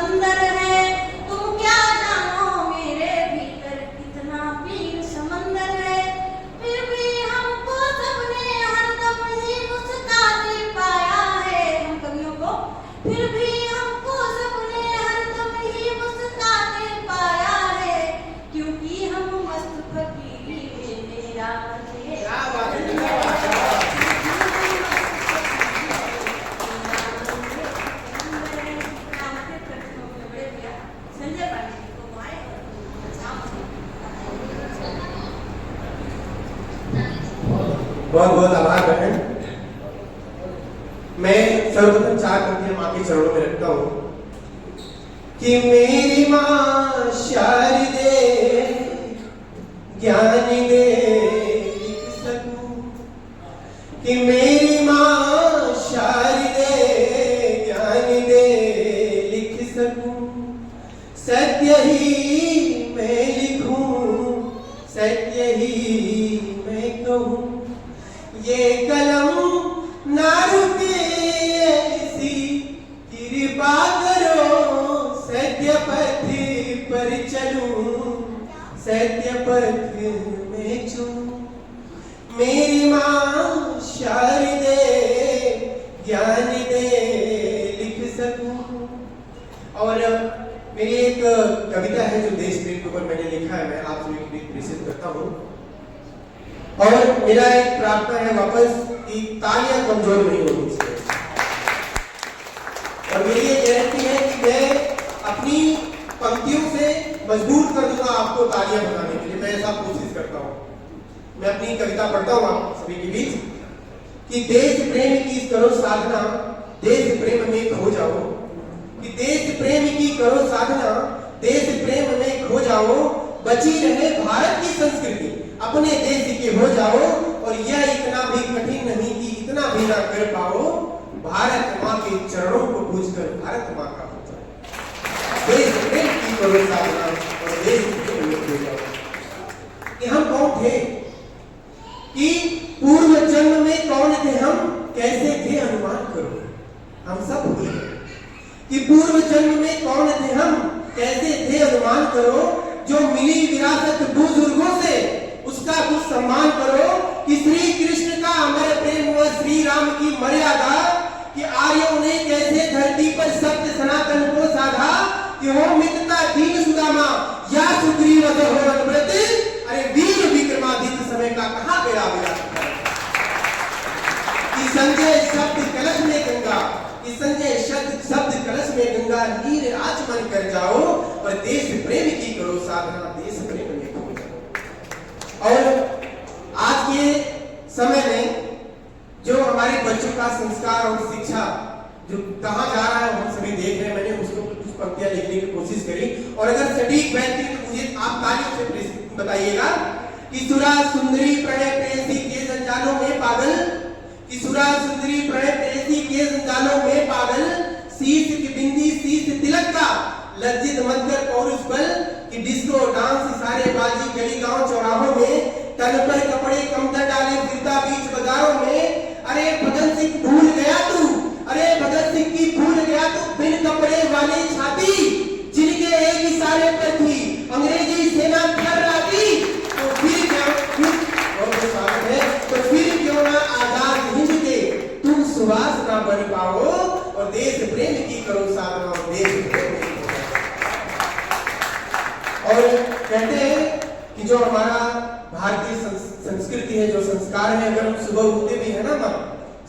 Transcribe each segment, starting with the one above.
समंदर है। तुम क्या जानो मेरे भीतर कितना पीर समंदर है। फिर भी हमको सबने हरदम ही मुस्कुराते पाया है। हम कवियों को फिर भी हमको सबने हरदम ही मुस्कुराते पाया है, क्योंकि हम मस्त फकीरी में मेरा बहुत बहुत आभार बहन। मैं सर्वप्रथम 4 पंक्तियां मां के चरणों में रखता हूं कि मेरी मां शारदे ज्ञान दे लिख सकूं, कि मेरी मां शारदे ज्ञान दे लिख सकूं, सत्य ही मैं लिखूं, सत्य ही मैं कहूं, ये कलम ना रुके ऐसी कृपा करो, सत्य पथ पर चलूं, सत्य पथ में चलूं, मेरी मां शारदे ज्ञान दे लिख सकूं। और मेरी एक कविता है जो देश प्रेम के ऊपर मैंने लिखा है, मैं आप सभी के बीच प्रेषित करता हूं। और मेरा एक प्रार्थना है वापस कि तालियां कमजोर नहीं होनी चाहिए। और मेरी ये गारंटी है कि मैं अपनी पंक्तियों से मजबूर कर दूंगा आपको तालियां बजाने के लिए। मैं ऐसा कोशिश करता हूं। मैं अपनी कविता पढ़ता हूं आप सभी के बीच कि देश प्रेम की करो साधना, देश प्रेम में खो जाओ, कि देश प्रेम की करो साधना, देश प्रेम में खो जाओ, बची रहे भारत की संस्कृति, अपने देश के हो जाओ, और यह इतना भी कठिन नहीं कि इतना भी ना कर पाओ, भारत मां के चरणों को पूजकर भारत मां का हो जाओ, देश प्रेम की करो साधना और देश प्रेम में खो जाओ। कि हम कौन थे, कि पूर्व जन्म में कौन थे हम, कैसे थे अनुमान करो, हम सब भूल गए कि पूर्व जन्म में कौन थे हम, कैसे थे अनुमान करो, जो मिली विरासत बुजुर्गों से उसका कुछ सम्मान करो, कि श्री कृष्ण का अमर प्रेम व श्री राम की मर्यादा, कि आर्यों ने कैसे धरती पर सत्य सनातन को साधा, कि हो मित्रता दीन सुदामा या सुग्रीव हो व्रत, अरे वीर विक्रमादित्य समय का कहां बेड़ा विराट, कि संजय शब्द कलश में गंगा, कि संजय शब्द कलश में गंगा, नीर आचमन कर जाओ, और देश प्रेम की करो साधना, देश प्रेम में खो जाओ। और आज के समय में जो हमारे बच्चों का संस्कार और शिक्षा जो कहां जा रहा है हम सभी देख रहे हैं। मैंने उसको कुछ पंक्तियां लिखने की कोशिश करी, और अगर सटीक बैठती तो मुझे आप तालियों से बताइएगा कि सुरा सुंदरी प्रणय प्रेयसी के जंजालों में पागल, कि सुरा सुंदरी प्रणय प्रेयसी के जंजालों में पागल, शीश की बिंदी शीश तिलक का लज्जित मत पौरुष बल, कि डिस्को डांस सारे बाजी गली गांव चौराहों में, तन पर कपड़े कमतर डाले फिरता बीच बाजारों में, अरे भगत सिंह भूल गया तू, अरे भगत सिंह की भूल गया तू, बिन कपड़े वाली छाती, जिनके एक इशारे पर थी अंग्रेजी सेना थर्राती, तो फिर क्या तो फिर क्यों ना आजाद हिंद के तुम सुभाष ना बन पाओ, और देश प्रेम की करो साधना, और देश प्रेम की करो। और कहते हैं कि जो हमारा भारतीय संस्कृति है, जो संस्कार है, अगर हम सुबह उठते भी है ना मां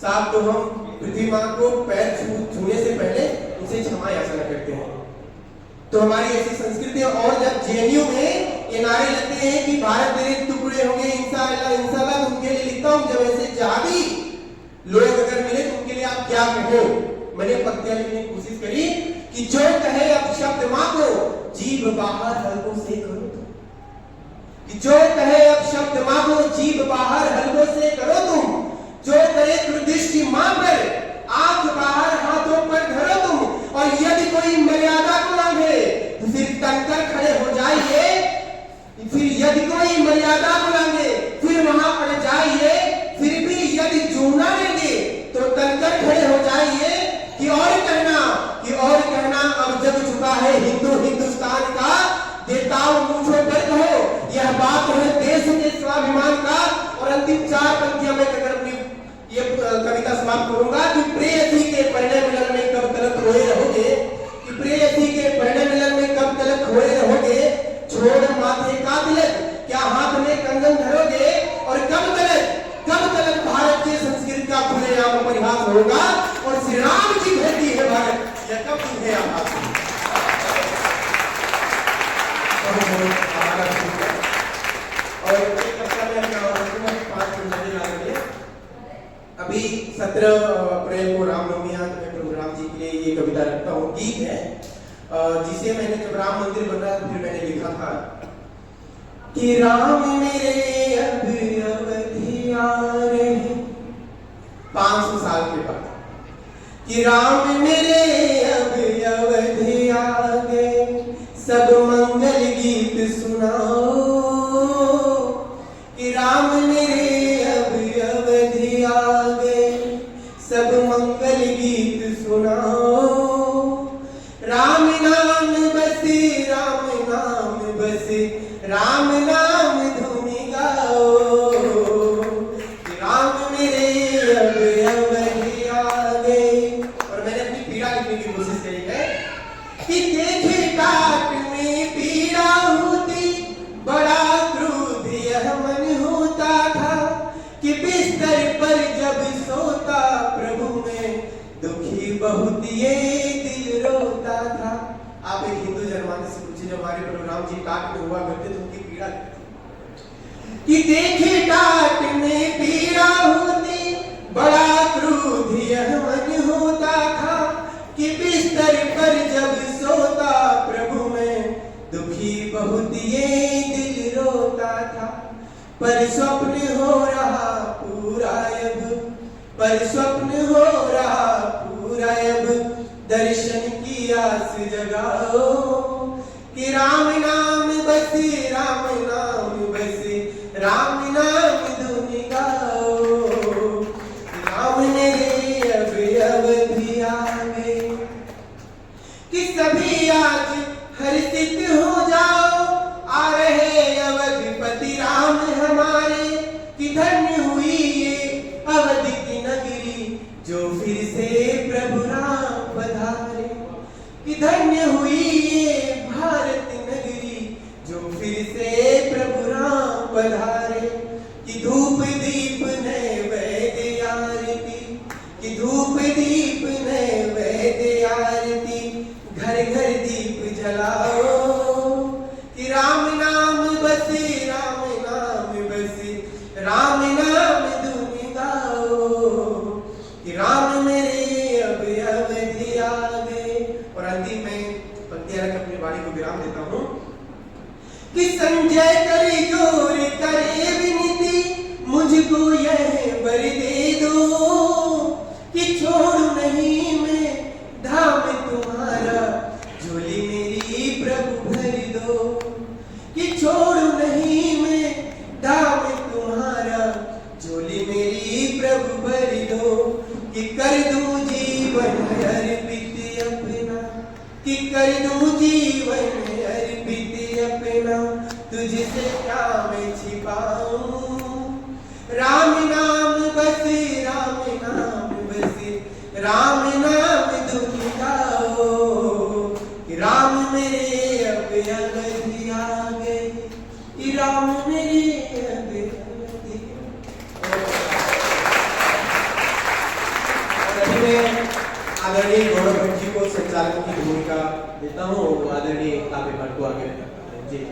साहब, तो हम पृथ्वी मां को पैर छूने से पहले उनसे क्षमा याचना करते हैं। तो हमारी ऐसी संस्कृति है। और जब जेएनयू में ये नारे लगते हैं कि भारत मेरे टुकड़े होंगे इंशाअल्लाह इंशाअल्लाह, तो उनके लिए लिखता हूं जब ऐसे जहादी लोग अगर मिले तो उनके लिए आप क्या कहो। मैंने पंक्तियां लिखने की कोशिश करी कि जो कहे अब शब्द मां को जीभ बाहर हल्कों से करो, कि जो कहे अब शब्द मां को जीभ बाहर हल्कों से करो तुम, जो करे दृष्टि मां पर आंख बाहर हाथों पर धरो तुम, और यदि कोई मर्यादा को लांघे तो फिर तनकर खड़े हो जाइए, फिर यदि कोई मर्यादा को लांघे फिर वहां पड़ जाइए, फिर भी यदि जूना लेंगे तो तनकर खड़े हो जाइए, कि और कहना अब जग झुका यह कब तुम्हें आभास हुआ? हमारा और एक कक्षा में अपना 5 मिनट लगे लाने में। अभी 17 अप्रैल को रामनवमी है, तो मैं प्रभु राम जी के लिए ये कविता रखता हूँ। गीत है जिसे मैंने जब राम मंदिर बन रहा था फिर मैंने लिखा था कि राम मेरे अब अवधि आ रहे 500 साल के बाद, कि राम मेरे अब अवधि आ गए, सब मंगल गीत सुनाओ, कि राम मेरे अब अवधि आ गए, सब मंगल गीत सुनाओ, राम नाम बसे, राम नाम बसे, राम नाम धुनी गाओ, कि राम मेरे अब अवधि आ गए। और मैंने अपनी पीड़ा लिखने की कोशिश करी है कि देखे काट में पीड़ा होती, बड़ा क्रोध यह मन होता था, कि बिस्तर पर जब सोता प्रभु में दुखी बहुत ये दिल रोता था। आप एक हिंदू जनमानस से पूछिए, जब हमारे प्रभु राम जी काट में हुआ करते तो उनकी पीड़ा कि देखे काट में पीड़ा होती, बड़ा क्रोध यह मन होता था, कि बिस्तर पर जब सोता प्रभु में दुखी बहुत ये दिल रोता था। पर स्वप्न हो रहा पूरा अब, पर स्वप्न हो रहा पूरा अब, दर्शन की आस जगाओ, कि राम नाम बसे, राम नाम बसे, राम नाम धुनी गाओ, राम मेरे अब अवधि आ गए, कि सभी आज हर्षित हो जाओ, आ रहे अवधिपति राम हमारे, कि धन्य हुई ये अवधि की नगरी, जो फिर से प्रभु राम पधारे, कि धन्य हुई ये भारत नगरी, जो फिर से प्रभु राम पधारे, कि धूप दीप नैवेद्य आरती, कि धूप दीप नैवेद्य आरती, घर घर दीप जलाओ, कि राम नाम बसे, राम नाम बसे, राम नाम धुनी गाओ, कि राम मेरे अब अवधि आ गए। और अंतिम में पंक्तियां रख अपनी वाणी को विराम देता हूँ कि संजय करे जोर करे विनती, मुझको यह वर दे दो, कि छोड़ू नहीं मैं धाम तुम्हारा, झोली मेरी प्रभु भर दो, कि छोड़ू नहीं मैं धाम तुम्हारा, झोली मेरी प्रभु भर दो, कि कर दूं जीवन अर्पित अपना, कि कर दूं जीवन अर्पित अपना, तुझसे क्या मैं छिपाऊं, राम नाम बसे, राम नाम बसे, राम नाम धुनी गाओ, कि राम मेरे अब अवधि आ गए, कि राम मेरे अब अवधि। अभी मैं आदरणीय गौरव भट्ट जी को संचालकों की भूमिका देता हूँ, आदरणीय काव्य भट्ट को आगे जी।